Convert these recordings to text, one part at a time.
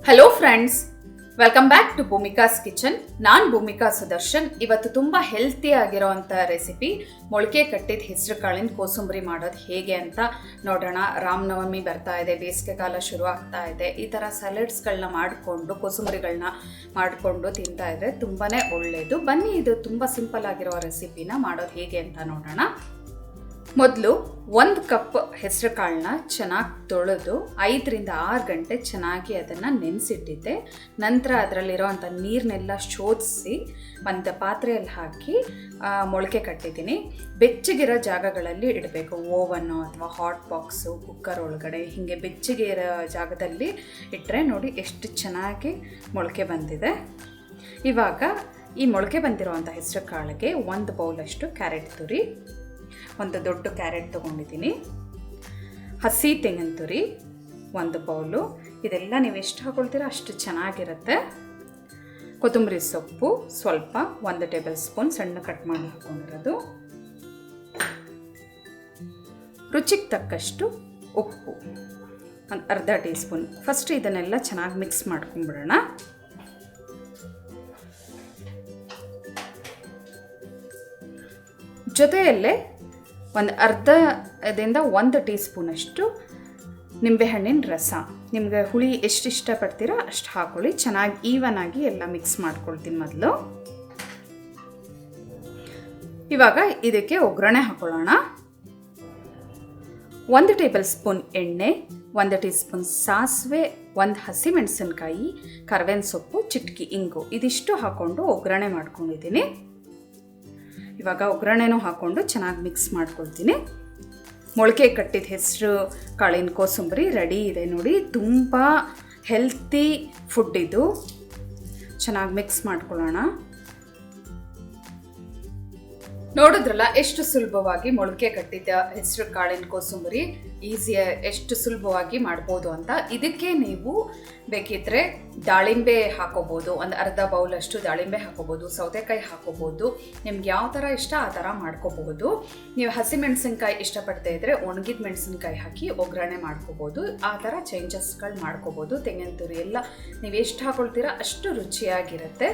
Hello friends, welcome back to Bhumika's kitchen. ನಾನು ಭೂಮಿಕಾ ಸುದರ್ಶನ್. ಇವತ್ತು ತುಂಬ ಹೆಲ್ತಿ ಆಗಿರೋವಂಥ ರೆಸಿಪಿ ಮೊಳಕೆ ಕಟ್ಟಿದ ಹೆಸರು ಕಾಳಿನ ಕೋಸಂಬರಿ ಮಾಡೋದು ಹೇಗೆ ಅಂತ ನೋಡೋಣ. ರಾಮನವಮಿ ಬರ್ತಾ ಇದೆ, ಬೇಸಿಗೆ ಕಾಲ ಶುರು ಆಗ್ತಾ ಇದೆ. ಈ ಥರ ಸಲಾಡ್ಸ್ಗಳನ್ನ ಮಾಡಿಕೊಂಡು ಕೋಸಂಬರಿಗಳನ್ನ ಮಾಡಿಕೊಂಡು ತಿಂತಾ ಇದ್ರೆ ತುಂಬಾ ಒಳ್ಳೆಯದು. ಬನ್ನಿ, ಇದು ತುಂಬ ಸಿಂಪಲ್ ಆಗಿರೋ ರೆಸಿಪಿನ ಮಾಡೋದು ಹೇಗೆ ಅಂತ ನೋಡೋಣ. ಮೊದಲು 1 ಕಪ್ ಹೆಸರು ಕಾಳನ್ನ ಚೆನ್ನಾಗಿ ತೊಳೆದು 5 ರಿಂದ 6 ಗಂಟೆ ಚೆನ್ನಾಗಿ ಅದನ್ನು ನೆನೆಸಿಟ್ಟಿದ್ದೆ. ನಂತರ ಅದರಲ್ಲಿರೋವಂಥ ನೀರನ್ನೆಲ್ಲ ಶೋಧಿಸಿ ಒಂದು ಪಾತ್ರೆಯಲ್ಲಿ ಹಾಕಿ ಮೊಳಕೆ ಕಟ್ಟಿದ್ದೀನಿ. ಬೆಚ್ಚಗಿರೋ ಜಾಗಗಳಲ್ಲಿ ಇಡಬೇಕು. ಓವನ್ನು ಅಥವಾ ಹಾಟ್ ಬಾಕ್ಸು, ಕುಕ್ಕರ್ ಒಳಗಡೆ ಹೀಗೆ ಬೆಚ್ಚಗೆ ಇರೋ ಜಾಗದಲ್ಲಿ ಇಟ್ಟರೆ ನೋಡಿ ಎಷ್ಟು ಚೆನ್ನಾಗಿ ಮೊಳಕೆ ಬಂದಿದೆ. ಇವಾಗ ಈ ಮೊಳಕೆ ಬಂದಿರೋವಂಥ ಹೆಸರು ಕಾಳಿಗೆ 1 ಬೌಲಷ್ಟು ಕ್ಯಾರೆಟ್ ತುರಿ, ಒಂದು ದೊಡ್ಡ ಕ್ಯಾರೆಟ್ ತೊಗೊಂಡಿದ್ದೀನಿ, ಹಸಿ ತೆಂಗಿನ ತುರಿ 1 ಬೌಲು. ಇದೆಲ್ಲ ನೀವು ಎಷ್ಟು ಹಾಕೊಳ್ತೀರೋ ಅಷ್ಟು ಚೆನ್ನಾಗಿರುತ್ತೆ. ಕೊತ್ತಂಬರಿ ಸೊಪ್ಪು ಸ್ವಲ್ಪ 1 ಟೇಬಲ್ ಸ್ಪೂನ್ ಸಣ್ಣ ಕಟ್ ಮಾಡಿ ಹಾಕೊಂಡಿರೋದು, ರುಚಿಗೆ ತಕ್ಕಷ್ಟು ಉಪ್ಪು ಒಂದು ಅರ್ಧ ಟೀ ಸ್ಪೂನ್. ಫಸ್ಟ್ ಇದನ್ನೆಲ್ಲ ಚೆನ್ನಾಗಿ ಮಿಕ್ಸ್ ಮಾಡ್ಕೊಂಡ್ಬಿಡೋಣ. ಜೊತೆಯಲ್ಲೇ ಒಂದು ಅರ್ಧದಿಂದ 1 ಟೀ ಸ್ಪೂನಷ್ಟು ನಿಂಬೆಹಣ್ಣಿನ ರಸ. ನಿಮಗೆ ಹುಳಿ ಎಷ್ಟು ಇಷ್ಟಪಡ್ತೀರೋ ಅಷ್ಟು ಹಾಕೊಳ್ಳಿ. ಚೆನ್ನಾಗಿ ಈವನ್ ಆಗಿ ಎಲ್ಲ ಮಿಕ್ಸ್ ಮಾಡ್ಕೊಳ್ತೀನಿ ಮೊದಲು. ಇವಾಗ ಇದಕ್ಕೆ ಒಗ್ಗರಣೆ ಹಾಕೊಳ್ಳೋಣ. 1 ಟೇಬಲ್ ಸ್ಪೂನ್ ಎಣ್ಣೆ, 1 ಟೀ ಸ್ಪೂನ್ ಸಾಸಿವೆ, 1 ಹಸಿಮೆಣಸಿನ್ಕಾಯಿ, ಕರ್ಬೇವಿನ ಸೊಪ್ಪು, ಚಿಟಕಿ ಇಂಗು, ಇದಿಷ್ಟು ಹಾಕ್ಕೊಂಡು ಒಗ್ಗರಣೆ ಮಾಡ್ಕೊಂಡಿದ್ದೀನಿ. ಇವಾಗ ಒಗ್ಗರಣೆನೂ ಹಾಕ್ಕೊಂಡು ಚೆನ್ನಾಗಿ ಮಿಕ್ಸ್ ಮಾಡ್ಕೊಳ್ತೀನಿ. ಮೊಳಕೆ ಕಟ್ಟಿದ ಹೆಸರು ಕಾಳಿನ ಕೋಸಂಬರಿ ರೆಡಿ ಇದೆ ನೋಡಿ. ತುಂಬ ಹೆಲ್ತಿ ಫುಡ್ ಇದು. ಚೆನ್ನಾಗಿ ಮಿಕ್ಸ್ ಮಾಡ್ಕೊಳ್ಳೋಣ. ನೋಡಿದ್ರಲ್ಲ ಎಷ್ಟು ಸುಲಭವಾಗಿ ಮೊಳಕೆ ಕಟ್ಟಿದ್ದ ಹೆಸರು ಕಾಳಿನ ಕೋಸಂಬರಿ ಎಷ್ಟು ಸುಲಭವಾಗಿ ಮಾಡ್ಬೋದು ಅಂತ. ಇದಕ್ಕೆ ನೀವು ಬೇಕಿದ್ರೆ ದಾಳಿಂಬೆ ಹಾಕೋಬೋದು, ಒಂದು ಅರ್ಧ ಬೌಲಷ್ಟು ದಾಳಿಂಬೆ ಹಾಕೋಬೋದು, ಸೌತೆಕಾಯಿ ಹಾಕೋಬೋದು. ನಿಮ್ಗೆ ಯಾವ ಥರ ಇಷ್ಟ ಆ ಥರ ಮಾಡ್ಕೋಬಹುದು. ನೀವು ಹಸಿಮೆಣಸಿನ್ಕಾಯಿ ಇಷ್ಟಪಡ್ತಾ ಇದ್ದರೆ ಒಣಗಿದ ಮೆಣಸಿನ್ಕಾಯಿ ಹಾಕಿ ಒಗ್ಗರಣೆ ಮಾಡ್ಕೋಬೋದು. ಆ ಥರ ಚೇಂಜಸ್ಗಳು ಮಾಡ್ಕೋಬೋದು. ತೆಂಗಿನ ತುರಿ ಎಲ್ಲ ನೀವು ಎಷ್ಟು ಹಾಕೊಳ್ತೀರಾ ಅಷ್ಟು ರುಚಿಯಾಗಿರುತ್ತೆ.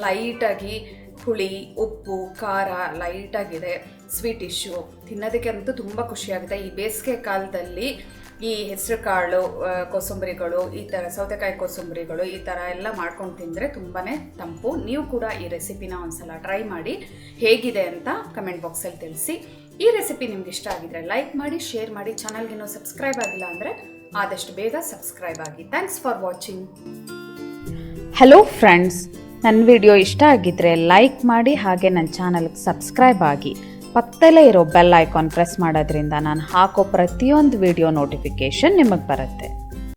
ಲೈಟಾಗಿ ಹುಳಿ, ಉಪ್ಪು, ಖಾರ ಲೈಟಾಗಿದೆ. ಸ್ವೀಟ್ ಇಶ್ಯೂ ತಿನ್ನೋದಕ್ಕೆ ಅಂತೂ ತುಂಬ ಖುಷಿಯಾಗುತ್ತೆ. ಈ ಬೇಸಿಗೆ ಕಾಲದಲ್ಲಿ ಈ ಹೆಸರು ಕಾಳು ಕೋಸಂಬರಿಗಳು, ಈ ಥರ ಸೌತೆಕಾಯಿ ಕೋಸಂಬರಿಗಳು ಈ ಥರ ಎಲ್ಲ ಮಾಡ್ಕೊಂಡು ತಿಂದರೆ ತುಂಬಾ ತಂಪು. ನೀವು ಕೂಡ ಈ ರೆಸಿಪಿನ ಒಂದ್ಸಲ ಟ್ರೈ ಮಾಡಿ ಹೇಗಿದೆ ಅಂತ ಕಮೆಂಟ್ ಬಾಕ್ಸಲ್ಲಿ ತಿಳಿಸಿ. ಈ ರೆಸಿಪಿ ನಿಮ್ಗೆ ಇಷ್ಟ ಆಗಿದ್ರೆ ಲೈಕ್ ಮಾಡಿ, ಶೇರ್ ಮಾಡಿ. ಚಾನಲ್ಗಿನ್ನೂ ಸಬ್ಸ್ಕ್ರೈಬ್ ಆಗಿಲ್ಲ ಅಂದರೆ ಆದಷ್ಟು ಬೇಗ ಸಬ್ಸ್ಕ್ರೈಬ್ ಆಗಿ. Thanks for watching. Hello friends, ನನ್ನ ವಿಡಿಯೋ ಇಷ್ಟ ಆಗಿದ್ದರೆ ಲೈಕ್ ಮಾಡಿ, ಹಾಗೆ ನನ್ನ ಚಾನಲ್ಗೆ ಸಬ್ಸ್ಕ್ರೈಬ್ ಆಗಿ. ಪಕ್ಕದಲ್ಲೇ ಇರೋ ಬೆಲ್ ಐಕಾನ್ ಪ್ರೆಸ್ ಮಾಡೋದ್ರಿಂದ ನಾನು ಹಾಕೋ ಪ್ರತಿಯೊಂದು ವಿಡಿಯೋ ನೋಟಿಫಿಕೇಷನ್ ನಿಮಗೆ ಬರುತ್ತೆ.